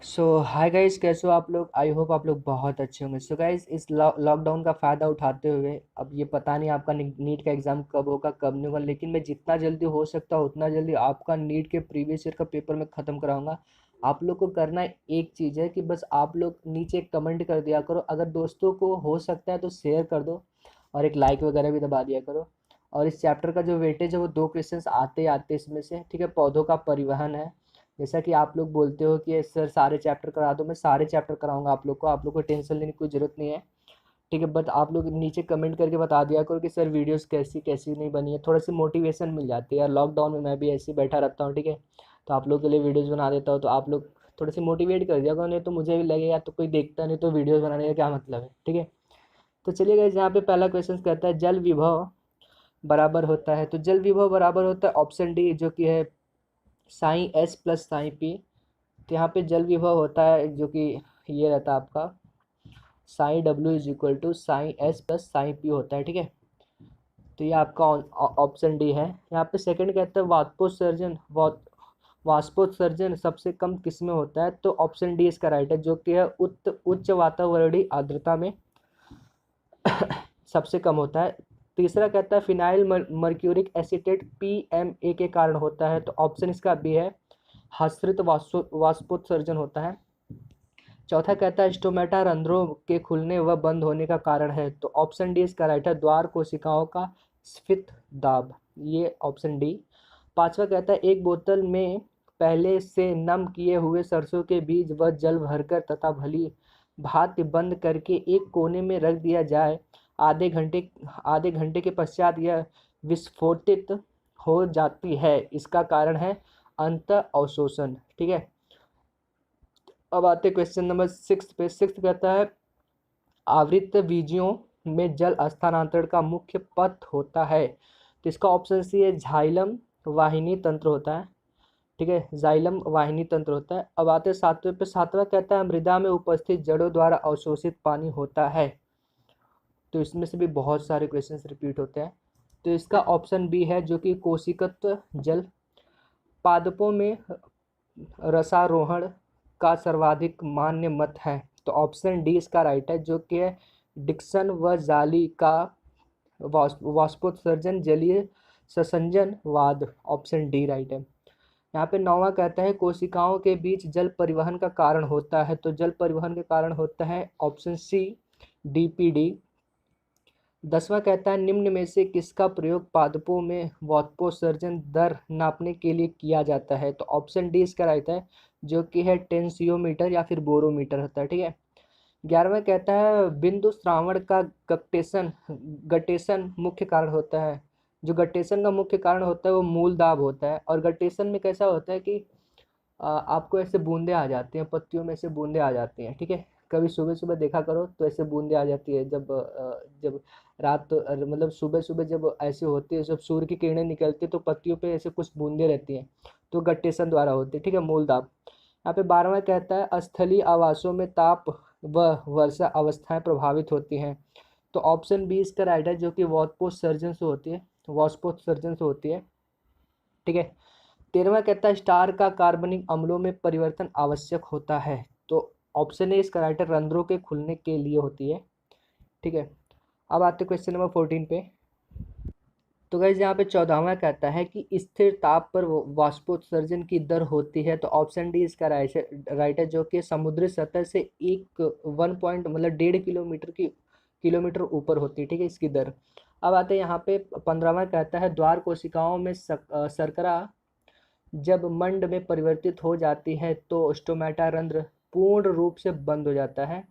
सो hi guys, कैसे हो आप लोग। आई होप आप लोग बहुत अच्छे होंगे। सो गाइस, इस लॉकडाउन का फ़ायदा उठाते हुए, अब ये पता नहीं आपका नीट का एग्ज़ाम कब होगा कब नहीं होगा, लेकिन मैं जितना जल्दी हो सकता है उतना जल्दी आपका नीट के प्रीवियस ईयर का पेपर मैं ख़त्म कराऊंगा। आप लोग को करना एक चीज़ है कि बस आप लोग नीचे कमेंट कर दिया करो, अगर दोस्तों को हो सकता है तो शेयर कर दो और एक लाइक वगैरह भी दबा दिया करो। और इस चैप्टर का जो वेटेज है वो दो क्वेश्चंस आते ही आते इसमें से, ठीक है। पौधों का परिवहन है। जैसा कि आप लोग बोलते हो कि सर सारे चैप्टर करा दो, मैं सारे चैप्टर कराऊंगा आप लोग को टेंशन लेने की कोई ज़रूरत नहीं है, ठीक है। बट आप लोग नीचे कमेंट करके बता दिया करो कि सर वीडियोस कैसी कैसी नहीं बनी है, थोड़ा सी मोटिवेशन मिल जाती है यार। लॉकडाउन में मैं भी ऐसे ही बैठा रहता हूँ, ठीक है। तो आप लोग के लिए वीडियोज़ बना देता हूँ, तो आप लोग थोड़े से मोटिवेट कर दिया करो, नहीं तो मुझे भी लगेगा तो कोई देखता नहीं तो वीडियोज़ बनाने का क्या मतलब है, ठीक है। तो चलिए गाइस, यहाँ पे पहला क्वेश्चन कहता है जल विभव बराबर होता है। तो जल विभव बराबर होता है ऑप्शन डी, जो कि है Sai s plus psi P. तो यहाँ पे जल विभव होता है जो कि ये रहता है आपका साई डब्ल्यू is equal to psi s plus psi p होता है, ठीक है। तो ये आपका ऑप्शन डी है। यहाँ पे सेकंड कहता है वाष्पोत्सर्जन सबसे कम किस में होता है। तो ऑप्शन डी इसका राइट है, जो कि है उच्च वातावरणीय आर्द्रता में सबसे कम होता है। तीसरा कहता है फिनाइल मर्क्यूरिक एसिटेट पीएमए के कारण होता है। तो ऑप्शन इसका बी है, हस्रित वाष्पोत्सर्जन होता है। चौथा कहता है स्टोमेटा रंध्रों के खुलने व बंद होने का कारण है। तो ऑप्शन डी इसका राइट है, द्वार कोशिकाओं का स्फीत दाब, ये ऑप्शन डी। पांचवा कहता है एक बोतल में पहले से नम किए हुए सरसों के बीज व जल भरकर तथा भली भांति बंद करके एक कोने में रख दिया जाए। आधे घंटे के पश्चात यह विस्फोटित हो जाती है, इसका कारण है अंत अवशोषण, ठीक है। अब आते क्वेश्चन नंबर सिक्स पे। सिक्स कहता है आवृत्त बीजियों में जल स्थानांतरण का मुख्य पथ होता है। तो इसका ऑप्शन सी है झाइलम वाहिनी तंत्र होता है, ठीक है। जाइलम वाहिनी तंत्र होता है। अब आते सातवें पे। सातवां कहता है मृदा में उपस्थित जड़ों द्वारा अवशोषित पानी होता है। तो इसमें से भी बहुत सारे क्वेश्चंस रिपीट होते हैं। तो इसका ऑप्शन बी है, जो कि कोशिकत्व जल। पादपों में रसारोहण का सर्वाधिक मान्य मत है। तो ऑप्शन डी इसका राइट है, जो कि है डिक्सन व जाली का वाष्पोत्सर्जन जलीय ससंजनवाद, ऑप्शन डी राइट है। यहाँ पे नौवां कहता है कोशिकाओं के बीच जल परिवहन का कारण होता है। तो जल परिवहन के कारण होता है ऑप्शन सी डीपीडी। 10वां कहता है निम्न में से किसका प्रयोग पादपों में वाष्पोत्सर्जन दर नापने के लिए किया जाता है। तो ऑप्शन डी इसका राइट है, जो कि है टेंसियोमीटर या फिर बोरोमीटर होता है, ठीक है। 11वां कहता है बिंदु श्रावण का गट्टेशन गट्टेशन मुख्य कारण होता है। जो गट्टेशन का मुख्य कारण होता है वो मूल दाब होता है। और गट्टेशन में कैसा होता है कि आपको ऐसे बूंदे आ जाती हैं, पत्तियों में से बूंदे आ जाती हैं, ठीक है। कभी सुबह सुबह देखा करो तो ऐसे बूंदे आ जाती है, जब रात मतलब सुबह सुबह जब ऐसे होती है, जब सूर्य की किरणें निकलती है तो पत्तियों पे ऐसे कुछ बूंदे रहती हैं, तो गट्टेशन द्वारा होती है, ठीक है, मूल दाब। यहाँ पे 12वां कहता है स्थलीय आवासों में ताप व वर्षा अवस्थाएं प्रभावित होती हैं। तो ऑप्शन बी इसका राइट है, जो कि वाष्पोत्सर्जन से होती है, ठीक है। 13वां कहता है स्टार का कार्बनिक अम्लों में परिवर्तन आवश्यक होता है। तो ऑप्शन ए इसका राइट है, रंध्रों के खुलने के लिए होती है, ठीक है। अब आते क्वेश्चन नंबर 14 पे। तो गाइस यहाँ पे 14वां कहता है कि स्थिर ताप पर वाष्पोत्सर्जन की दर होती है। तो ऑप्शन डी इसका राइट है, जो कि समुद्री सतह से एक 1 पॉइंट मतलब 1.5 किलोमीटर ऊपर होती है, ठीक है, इसकी दर। अब आते हैं यहाँ पे 15वां कहता है द्वार कोशिकाओं में शर्करा जब मंड में परिवर्तित हो जाती है तो स्टोमेटा रंध्र पूर्ण रूप से बंद हो जाता है,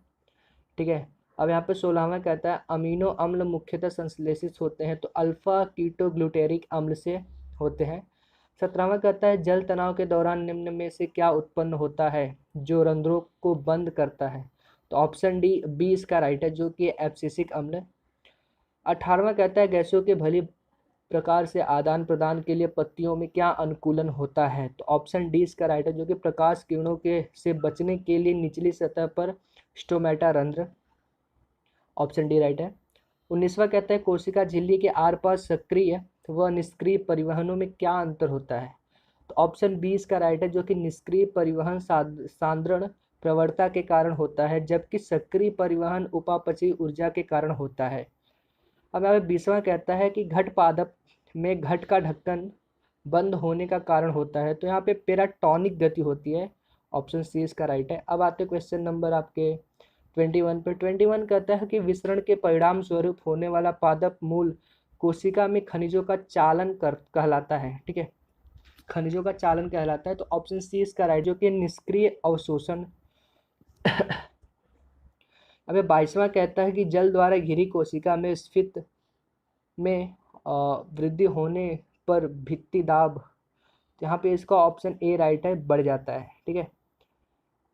ठीक है। अब यहाँ पे 16वां कहता है अमीनो अम्ल मुख्यतः संश्लेषित होते हैं। तो अल्फा कीटोग्लूटेरिक अम्ल से होते हैं। 17वां कहता है जल तनाव के दौरान निम्न में से क्या उत्पन्न होता है जो रंध्रों को बंद करता है। तो ऑप्शन डी बी इसका राइट है, जो कि एब्सिसिक अम्ल। 18वां कहता है गैसों के भली प्रकार से आदान प्रदान के लिए पत्तियों में क्या अनुकूलन होता है। तो ऑप्शन डी इसका राइट है, जो कि प्रकाश किरणों के से बचने के लिए निचली सतह पर स्टोमेटा रंध्र, ऑप्शन डी राइट है। 19वां कहता है कोशिका झिल्ली के आर पार सक्रिय व निष्क्रिय परिवहनों में क्या अंतर होता है। तो ऑप्शन बी इसका राइट है, जो कि निष्क्रिय परिवहन सांद्रण प्रवणता के कारण होता है, जबकि सक्रिय परिवहन उपापचयी ऊर्जा के कारण होता है। अब यहाँ पे 20वां कहता है कि घट पादप में घट का ढक्कन बंद होने का कारण होता है, तो यहाँ पे पेराटॉनिक गति होती है। ऑप्शन सी इसका राइट है। अब आते क्वेश्चन नंबर आपके 21 पे। 21 कहता है कि विसरण के परिणाम स्वरूप होने वाला पादप मूल कोशिका में खनिजों का चालन कहलाता है। ठीक है, खनिजों का चालन कहलाता है, तो ऑप्शन सी इसका राइट, जो कि निष्क्रिय अवशोषण। अब 22वां कहता है कि जल द्वारा घिरी कोशिका में स्फीत में वृद्धि होने पर भित्ति दाब, यहाँ पे इसका ऑप्शन ए राइट है, बढ़ जाता है। ठीक है।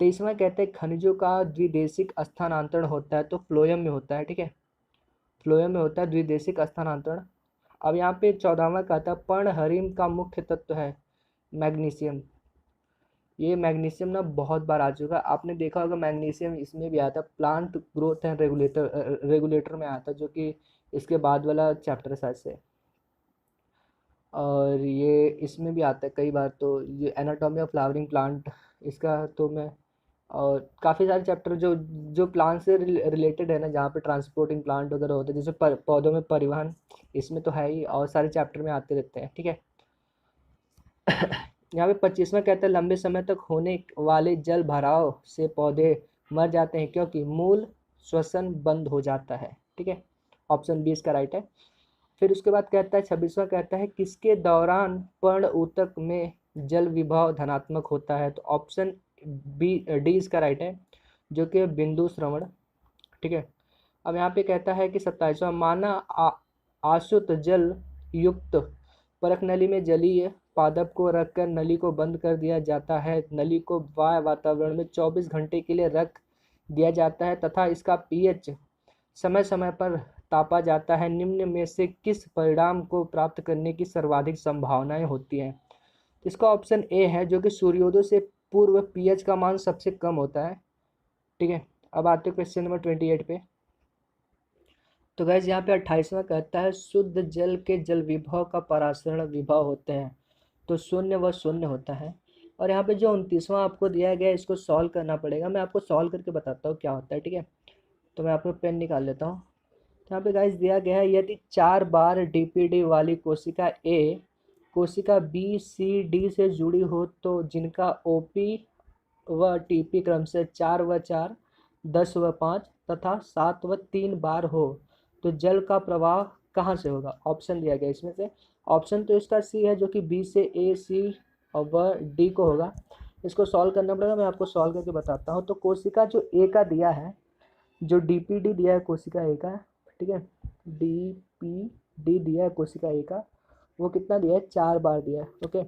23वां कहता है खनिजों का द्विदेशिक स्थानांतरण होता है, तो फ्लोएम में होता है। ठीक है, फ्लोएम में होता है द्विदेशिक स्थानांतरण। अब यहाँ पे 14वां कहता है पर्णहरिम का मुख्य तत्व है मैग्नीशियम। ये मैग्नीशियम ना बहुत बार आ चुका है, आपने देखा होगा मैग्नीशियम इसमें भी आता है, प्लांट ग्रोथ एंड रेगुलेटर में आता है, जो कि इसके बाद वाला चैप्टर शायद से। और ये इसमें भी आता है कई बार, तो ये एनाटॉमी ऑफ फ्लावरिंग प्लांट, इसका तो मैं, और काफ़ी सारे चैप्टर जो जो प्लांट से रिलेटेड है ना, जहाँ पे ट्रांसपोर्टिंग प्लांट वगैरह होते हैं, जैसे पौधों में परिवहन, इसमें तो है ही, और सारे चैप्टर में आते रहते हैं। ठीक है। यहाँ पे 25वां कहता है लंबे समय तक होने वाले जल भराव से पौधे मर जाते हैं क्योंकि मूल श्वसन बंद हो जाता है। ठीक है, ऑप्शन बी इसका राइट है। फिर उसके बाद कहता है 26वां कहता है किसके दौरान पर्ण ऊतक में जल विभव धनात्मक होता है, तो ऑप्शन बी डी इसका राइट है, जो कि बिंदु श्रवण। ठीक है। अब यहाँ पे कहता है कि 27वां माना आशुत जल युक्त परख नली में जलीय पादप को रखकर नली को बंद कर दिया जाता है। नली को वायु वातावरण में 24 घंटे के लिए रख दिया जाता है तथा इसका पीएच समय समय पर तापा जाता है। निम्न में से किस परिणाम को प्राप्त करने की सर्वाधिक संभावनाएं होती हैं? इसका ऑप्शन ए है, जो कि सूर्योदय से पूर्व पीएच का मान सबसे कम होता है। ठीक है। अब आते हैं क्वेश्चन नंबर 28 पे। तो गैस यहाँ पे 28वां कहता है शुद्ध जल के जल विभव का परासरण विभव होते हैं, तो शून्य व शून्य होता है। और यहाँ पे जो 29वां आपको दिया गया है, इसको सॉल्व करना पड़ेगा, मैं आपको सॉल्व करके बताता हूँ क्या होता है। ठीक है, तो मैं आपको पेन निकाल लेता हूँ। यहाँ पे गाइस दिया गया है यदि 4 बार डीपीडी वाली कोशिका ए कोशिका बी सी डी से जुड़ी हो, तो जिनका ओपी व टीपी क्रम से 4 व 4, 10 व 5 तथा 7 व 3 बार हो, तो जल का प्रवाह कहाँ से होगा? ऑप्शन दिया गया इसमें से। ऑप्शन तो इसका सी है, जो कि बी से ए सी और व डी को होगा। इसको सॉल्व करना पड़ेगा, मैं आपको सॉल्व करके बताता हूँ। तो कोशिका जो ए का दिया है, जो डीपीडी दिया है कोशिका ए का, ठीक है, डीपीडी दिया है कोशिका ए का, वो कितना दिया है? 4 बार दिया है। ओके,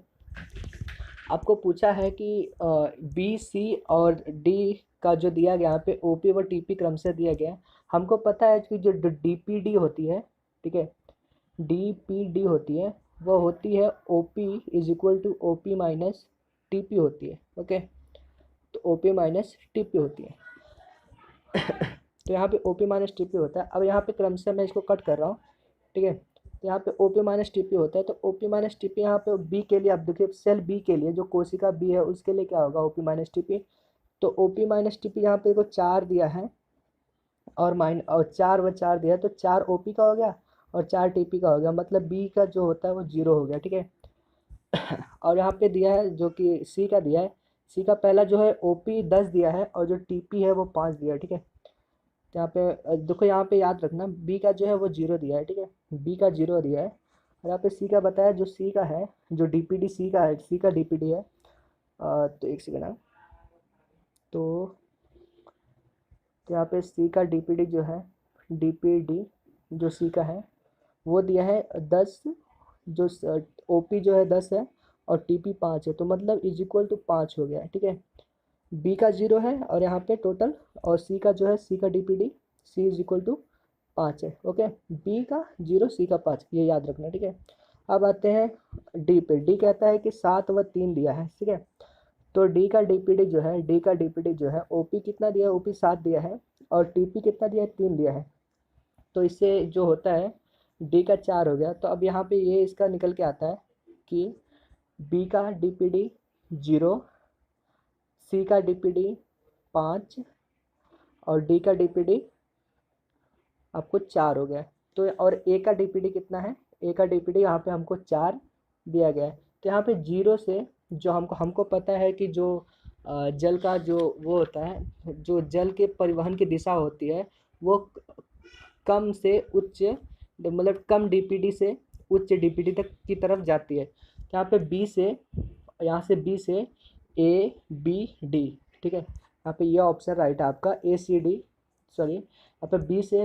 आपको पूछा है कि बी सी और डी का जो दिया गया यहाँ पे ओपी व टीपी क्रम से दिया गया है। हमको पता है कि जो डीपीडी होती है, ठीक है, डीपीडी होती है, वो होती है OP is equal to OP minus TP होती है। ओके, तो ओपी माइनस टीपी होती है। तो यहाँ पे ओपी माइनस टीपी होता है। अब यहाँ पे क्रम से मैं इसको कट कर रहा हूँ। ठीक है, तो यहाँ पे ओपी माइनस टीपी होता है, तो ओपी माइनस टीपी यहाँ पे बी के लिए, आप देखिए सेल बी के लिए, जो कोशिका बी है उसके लिए क्या होगा? OP minus TP. तो ओपी माइनस टीपी यहाँ पे को 4 दिया है और 4 व 4 दिया है, तो 4 ओपी का हो गया और 4 टीपी का हो गया, मतलब बी का जो होता है वो 0 हो गया। ठीक है। और यहाँ पे दिया है जो कि सी का दिया है, सी का पहला जो है ओपी 10 दिया है और जो टीपी है वो 5 दिया है। ठीक है, तो यहाँ पे देखो, यहाँ पे याद रखना बी का जो है वो 0 दिया है। ठीक है, बी का 0 दिया है। और यहाँ पे सी का बताया, जो सी का है, जो डीपीडी सी का है, सी का डीपीडी है। तो एक सेकेंड है, तो यहाँ पे सी का डीपीडी जो है, डीपीडी जो सी का है वो दिया है 10, जो ओपी जो है 10 है और टीपी 5 है, तो मतलब इज इक्वल टू 5 हो गया है। ठीक है, बी का 0 है और यहाँ पे टोटल, और सी का जो है, सी का DPD C is equal to 5 है। ओके, बी का 0 सी का 5, ये याद रखना। ठीक है, अब आते हैं डी पे। डी कहता है कि 7 व 3 दिया है। ठीक है, तो डी का डीपीडी जो है, डी का डीपीडी जो है, ओपी कितना दिया है? ओपी 7 दिया है और टीपी कितना दिया है? 3 दिया है। तो इससे जो होता है डी का 4 हो गया। तो अब यहाँ पे ये इसका निकल के आता है कि बी का डीपीडी 0, सी का डीपीडी 5 और डी का डीपीडी आपको 4 हो गया। तो और ए का डीपीडी कितना है, ए का डीपीडी यहाँ पे हमको 4 दिया गया है। तो यहाँ पे 0 से जो हमको पता है कि जो जल का जो वो होता है, जो जल के परिवहन की दिशा होती है वो कम से उच्च, मतलब कम डीपीडी से उच्च डीपीडी तक की तरफ जाती है। यहाँ पे बी से, यहाँ से बी से ए बी डी, ठीक है, यहाँ पे ये ऑप्शन राइट है आपका ए सी डी, सॉरी यहाँ पे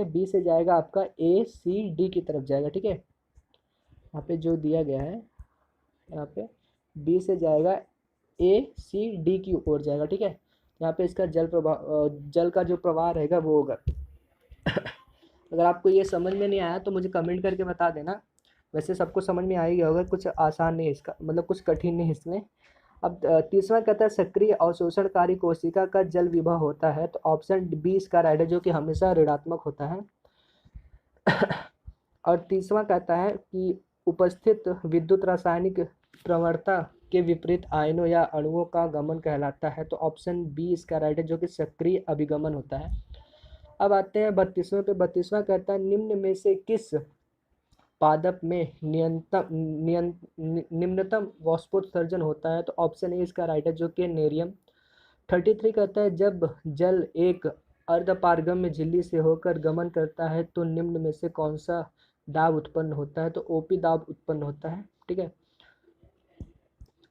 बी से जाएगा आपका ए सी डी की तरफ जाएगा, ठीक है। यहाँ पे जो दिया गया है, यहाँ पे बी से जाएगा ए सी डी की ओर जाएगा, ठीक है। यहाँ पे इसका जल का जो प्रवाह रहेगा वो होगा। अगर आपको ये समझ में नहीं आया तो मुझे कमेंट करके बता देना। वैसे सबको समझ में आ ही गया होगा, कुछ आसान नहीं है इसका, मतलब कुछ कठिन नहीं है इसमें। अब तीसरा कहता है सक्रिय अवशोषणकारी कोशिका का जल विभव होता है, तो ऑप्शन बी इसका राइट है, जो कि हमेशा ऋणात्मक होता है। और तीसरा कहता है कि उपस्थित विद्युत रासायनिक प्रवणता के विपरीत आयनों या अणुओं का गमन कहलाता है, तो ऑप्शन बी इसका राइट है, जो कि सक्रिय अभिगमन होता है। अब आते हैं 32वें पे। 32वां कहता है निम्न में से किस पादप में निम्नतम वाष्पोत्सर्जन होता है, तो ऑप्शन ए इसका राइट है, जो कि नेरियम। 33 कहता है जब जल एक अर्धपारगम्य झिल्ली से होकर गमन करता है तो निम्न में से कौन सा दाब उत्पन्न होता है, तो ओपी दाब उत्पन्न होता है, ठीक है।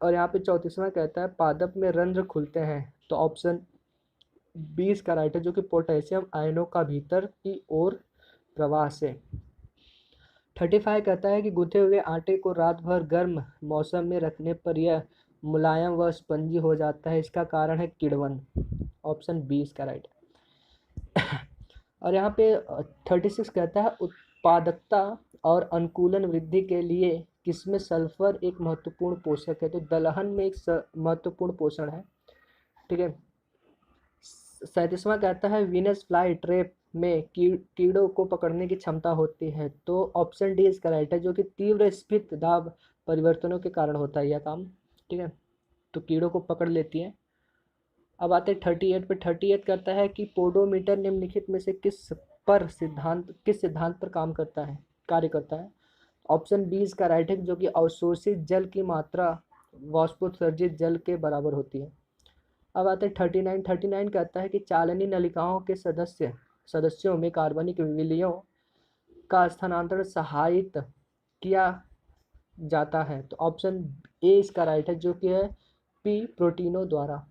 और यहाँ पे 34वां कहता है पादप में रंध्र खुलते हैं, तो ऑप्शन 20 का राइट है, जो कि पोटेशियम आयनों का भीतर की ओर प्रवाह से। 35 कहता है कि गूंथे हुए आटे को रात भर गर्म मौसम में रखने पर यह मुलायम व स्पंजी हो जाता है, इसका कारण है किण्वन, ऑप्शन 20 का राइट है। और यहाँ पे 36 कहता है उत्पादकता और अनुकूलन वृद्धि के लिए किसमें सल्फर एक महत्वपूर्ण पोषक है, तो दलहन में एक महत्वपूर्ण पोषण है, ठीक है। 37वां कहता है वीनस फ्लाई ट्रैप में कीड़ों को पकड़ने की क्षमता होती है, तो ऑप्शन डी इसका राइट है, जो कि तीव्र स्फीत दाब परिवर्तनों के कारण होता है यह काम, ठीक है, तो कीड़ों को पकड़ लेती है। अब आते हैं 38 पे। 38 कहता है कि पोडोमीटर निम्नलिखित में से किस सिद्धांत पर कार्य करता है, ऑप्शन बी इसका राइट है, जो कि अवशोषित जल की मात्रा वाष्पोत्सर्जित जल के बराबर होती है। अब आते हैं 39 कहता है कि चालनी नलिकाओं के सदस्यों में कार्बनिक विलयों का स्थानांतरण सहायित किया जाता है, तो ऑप्शन ए इसका राइट है, जो कि है पी प्रोटीनों द्वारा।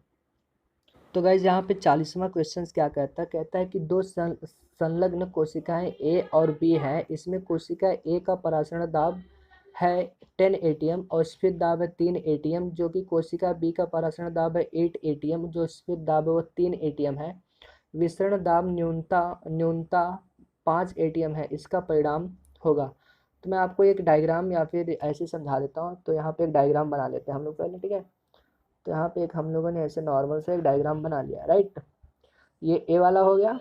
तो गाइज यहाँ पे 40वां क्वेश्चन क्या कहता है, कहता है कि दो संलग्न कोशिकाएं ए और बी है, इसमें कोशिका ए का परासरण दाब है 10 ATM और स्फीत दाब है 3 ATM, जो कि कोशिका बी का परासरण दाब है 8 ATM, जो स्फीत दाब है वो 3 ATM है। विसरण दाब न्यूनता 5 ATM है, इसका परिणाम होगा। तो मैं आपको एक डायग्राम या फिर ऐसे समझा देता हूँ। तो यहाँ पे एक डायग्राम बना लेते हैं हम लोग पहले, ठीक है। तो यहाँ पे एक हम लोगों ने ऐसे नॉर्मल से एक डायग्राम बना लिया, राइट। ये ए वाला हो गया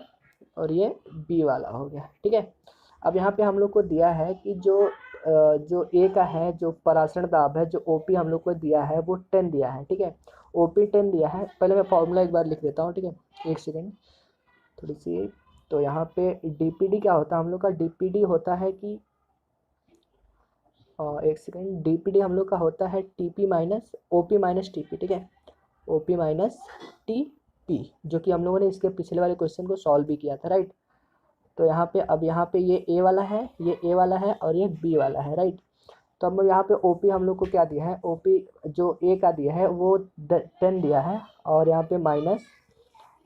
और ये बी वाला हो गया, ठीक है। अब यहाँ पे हम लोग को दिया है कि जो ए का है, जो परासरण दाब है, जो ओपी हम लोग को दिया है वो 10 दिया है, ठीक है। ओपी 10 दिया है। पहले मैं फॉर्मूला एक बार लिख देता हूँ, ठीक है, एक सेकेंड थोड़ी सी। तो यहाँ पे डीपीडी क्या होता है हम लोग का, डीपीडी होता है कि एक सेकेंड, डीपीडी हम लोग का होता है TP minus OP minus TP, ठीक है, ओपी माइनस टीपी, जो कि हम लोगों ने इसके पिछले वाले क्वेश्चन को सॉल्व भी किया था, राइट। तो यहाँ पे अब यहाँ पे ये ए वाला है, ये ए वाला है और ये बी वाला है, राइट। तो हम लोग यहाँ पे ओपी हम लोग को क्या दिया है, ओपी जो ए का दिया है वो 10 दिया है और यहाँ पे माइनस,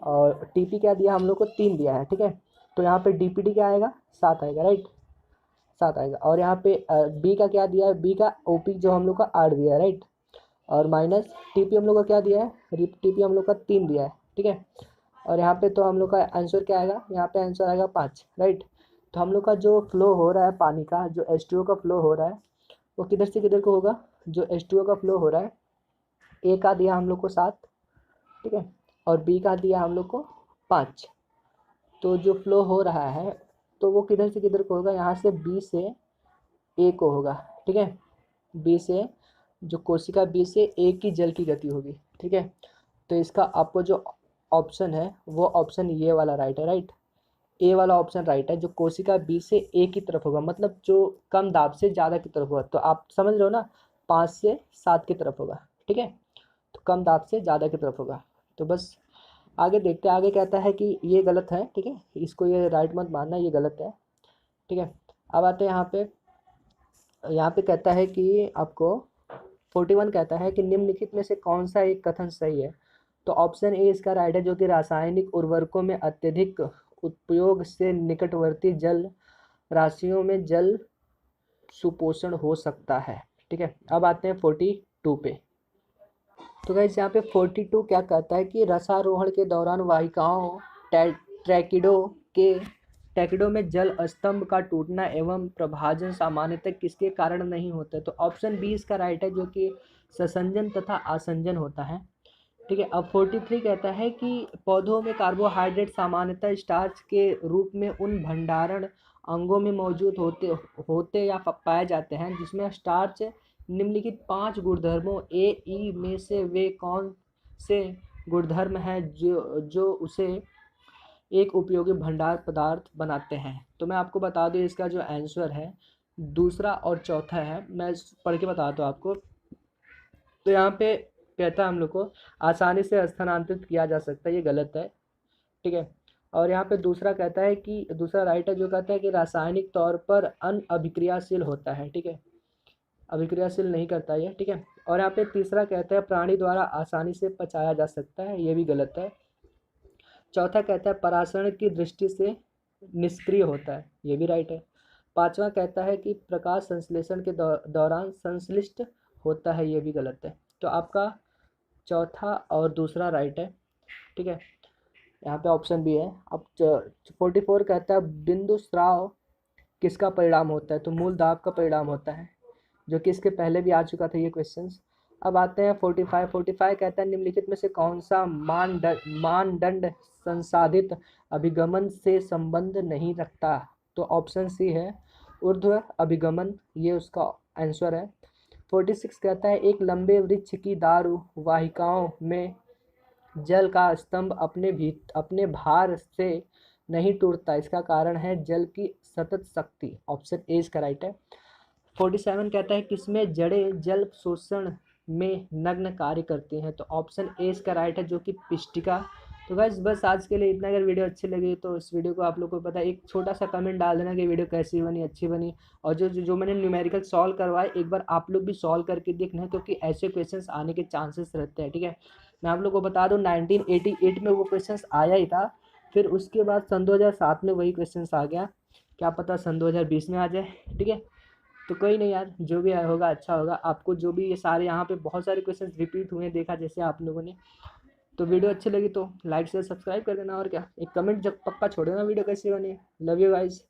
और टीपी क्या दिया हम लोग को 3 दिया है, ठीक है। तो यहाँ पे डीपीडी क्या आएगा, 7 आएगा, राइट, 7 आएगा। और यहाँ पे बी का क्या दिया है, बी का ओपी जो हम लोग का 8 दिया है, राइट, और माइनस टीपी हम लोग का क्या दिया है, टीपी हम लोग का 3 दिया है, ठीक है। और यहाँ पे तो हम लोग का आंसर क्या आएगा, यहाँ पे आंसर आएगा 5, राइट। तो हम लोग का जो फ्लो हो रहा है पानी का, जो H2O का फ्लो हो रहा है वो किधर से किधर को होगा, जो H2O का फ्लो हो रहा है, ए का दिया हम लोग को 7, ठीक है, और बी का दिया हम लोग को 5। तो जो फ्लो हो रहा है तो वो किधर से किधर को होगा, यहाँ से बी से ए को होगा, ठीक है, बी से जो कोशिका बी से ए की जल की गति होगी, ठीक है। तो इसका आपको जो ऑप्शन है वो ऑप्शन ये वाला राइट है, राइट। ए वाला ऑप्शन राइट है, जो कोशिका बी से ए की तरफ होगा, मतलब जो कम दाब से ज़्यादा की तरफ होगा। तो आप समझ रहे हो ना, 5 से 7 की तरफ होगा, ठीक है। तो कम दाब से ज़्यादा की तरफ होगा। तो बस आगे देखते हैं। आगे कहता है कि ये गलत है, ठीक है, इसको ये राइट मत मानना, ये गलत है, ठीक है। अब आते हैं यहाँ पे कहता है कि आपको 41 कहता है कि निम्नलिखित में से कौन सा एक कथन सही है। तो ऑप्शन ए इसका राइट है, जो कि रासायनिक उर्वरकों में अत्यधिक उपयोग से निकटवर्ती जल राशियों में जल सुपोषण हो सकता है, ठीक है। अब आते हैं 42 पे। तो गाइस यहाँ पे 42 क्या कहता है कि रसारोहण के दौरान वाहिकाओं ट्रैकिडो में जल स्तंभ का टूटना एवं प्रभाजन सामान्यतः किसके कारण नहीं होता है। तो ऑप्शन बी इसका राइट है, जो कि ससंजन तथा आसंजन होता है, ठीक है। अब 43 कहता है कि पौधों में कार्बोहाइड्रेट सामान्यतः स्टार्च के रूप में उन भंडारण अंगों में मौजूद होते या पाए जाते हैं जिसमें स्टार्च निम्नलिखित 5 गुणधर्मों ए ई में से वे कौन से गुणधर्म हैं जो उसे एक उपयोगी भंडार पदार्थ बनाते हैं। तो मैं आपको बता दूं, इसका जो आंसर है दूसरा और चौथा है। मैं पढ़ के बताता हूँ आपको। तो यहाँ पे कहता है हम लोग को आसानी से स्थानांतरित किया जा सकता है, ये गलत है, ठीक है। और यहाँ पे दूसरा कहता है कि दूसरा राइट है, जो कहता है कि रासायनिक तौर पर अनअभिक्रियाशील होता है, ठीक है, अभिक्रियाशील नहीं करता ये, ठीक है। और यहाँ पे तीसरा कहता है प्राणी द्वारा आसानी से पचाया जा सकता है, ये भी गलत है। चौथा कहता है परासरण की दृष्टि से निष्क्रिय होता है, ये भी राइट है। पांचवा कहता है कि प्रकाश संश्लेषण के दौरान संश्लिष्ट होता है, ये भी गलत है। तो आपका चौथा और दूसरा राइट है, ठीक है। यहाँ पे ऑप्शन भी है। अब 44 कहता है बिंदु स्राव किसका परिणाम होता है। तो मूल दाब का परिणाम होता है, जो कि इसके पहले भी आ चुका था ये क्वेश्चंस। अब आते हैं 45 कहता है निम्नलिखित में से कौन सा मानदंड संसाधित अभिगमन से संबंध नहीं रखता। तो ऑप्शन सी है ऊर्ध्व अभिगमन, ये उसका आंसर है। 46 कहता है एक लंबे वृक्ष की दारू वाहिकाओं में जल का स्तंभ अपने भार से नहीं टूटता, इसका कारण है जल की सतत शक्ति। ऑप्शन ए इसका राइट है। 47 कहता है किसमें जड़ें जल शोषण में नग्न कार्य करती हैं। तो ऑप्शन ए इसका राइट है, जो कि पिष्टिका। तो गाइस बस आज के लिए इतना। अगर वीडियो अच्छी लगी तो इस वीडियो को आप लोग को पता है, एक छोटा सा कमेंट डाल देना कि वीडियो कैसी बनी, अच्छी बनी। और जो मैंने न्यूमेरिकल सॉल्व करवाए एक बार आप लोग भी सॉल्व करके देखना, क्योंकि ऐसे क्वेश्चंस आने के चांसेस रहते हैं, ठीक है। मैं आप लोग को बता दूं 1988 में वो क्वेश्चंस आया ही था, फिर उसके बाद सन 2007 में वही क्वेश्चंस आ गया, क्या पता सन 2020 में आ जाए, ठीक है। तो कोई नहीं यार, जो भी होगा अच्छा होगा। आपको जो भी ये सारे यहाँ पे बहुत सारे क्वेश्चंस रिपीट हुए देखा जैसे आप लोगों ने। तो वीडियो अच्छी लगी तो लाइक शेयर सब्सक्राइब कर देना, और क्या, एक कमेंट जब पक्का छोड़ देना वीडियो कैसी बनी। Love you guys.